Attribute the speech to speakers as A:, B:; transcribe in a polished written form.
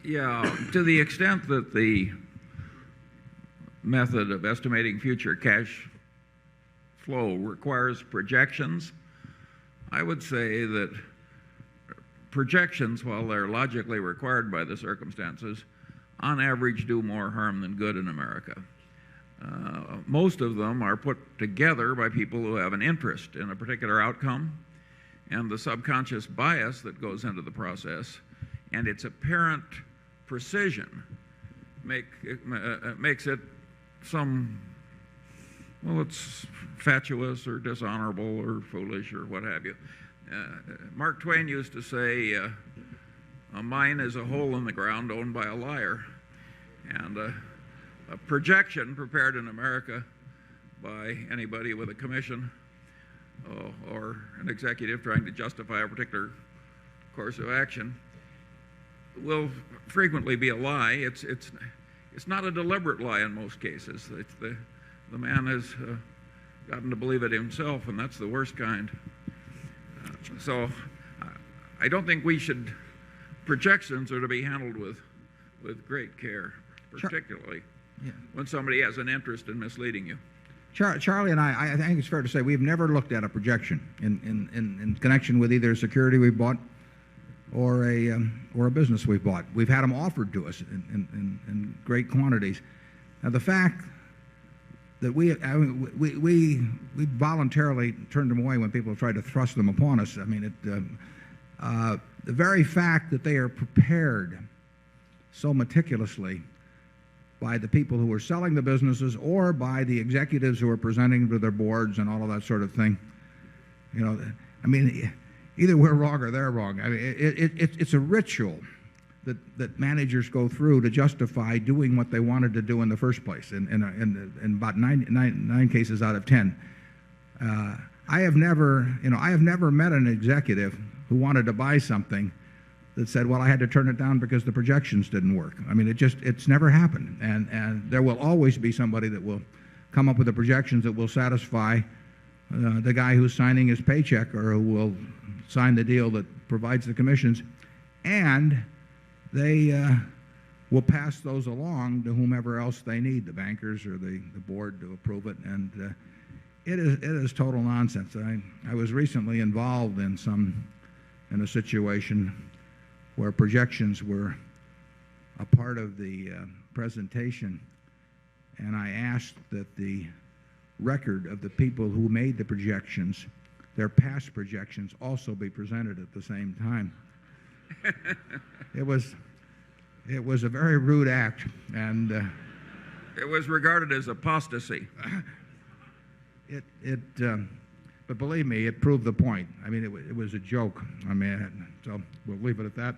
A: Yeah, to the extent that the method of estimating future cash flow requires projections, I would say that projections, while they're logically required by the circumstances, on average do more harm than good in America. Most of them are put together by people who have an interest in a particular outcome, and the subconscious bias that goes into the process and its apparent precision makes it well, it's fatuous or dishonorable or foolish or what have you. Mark Twain used to say, a mine is a hole in the ground owned by a liar. And a projection prepared in America by anybody with a commission or an executive trying to justify a particular course of action will frequently be a lie. It's not a deliberate lie in most cases. The man has gotten to believe it himself, and that's the worst kind. So I don't think projections are to be handled with great care, particularly when somebody has an interest in misleading you.
B: Charlie and I think it's fair to say we've never looked at a projection in connection with either a security we've bought or a business we've bought. We've had them offered to us in great quantities. Now, the fact that we voluntarily turned them away when people tried to thrust them upon us. I mean, the very fact that they are prepared so meticulously by the people who are selling the businesses or by the executives who are presenting to their boards and all of that sort of thing, I mean, either we're wrong or they're wrong. I mean, it's a ritual that managers go through to justify doing what they wanted to do in the first place in about 9 cases out of 10. I have never met an executive who wanted to buy something that said, well, I had to turn it down because the projections didn't work. I mean, it's never happened. And there will always be somebody that will come up with the projections that will satisfy the guy who's signing his paycheck or who will sign the deal that provides the commissions. And they will pass those along to whomever else they need, the bankers or the board, to approve it. And it is total nonsense. I was recently involved in a situation where projections were a part of the presentation, and I asked that the record of the people who made the projections, their past projections, also be presented at the same time. It was a very rude act, and
A: it was regarded as apostasy.
B: But believe me, it proved the point. I mean, it was a joke. I mean, so we'll leave it at that.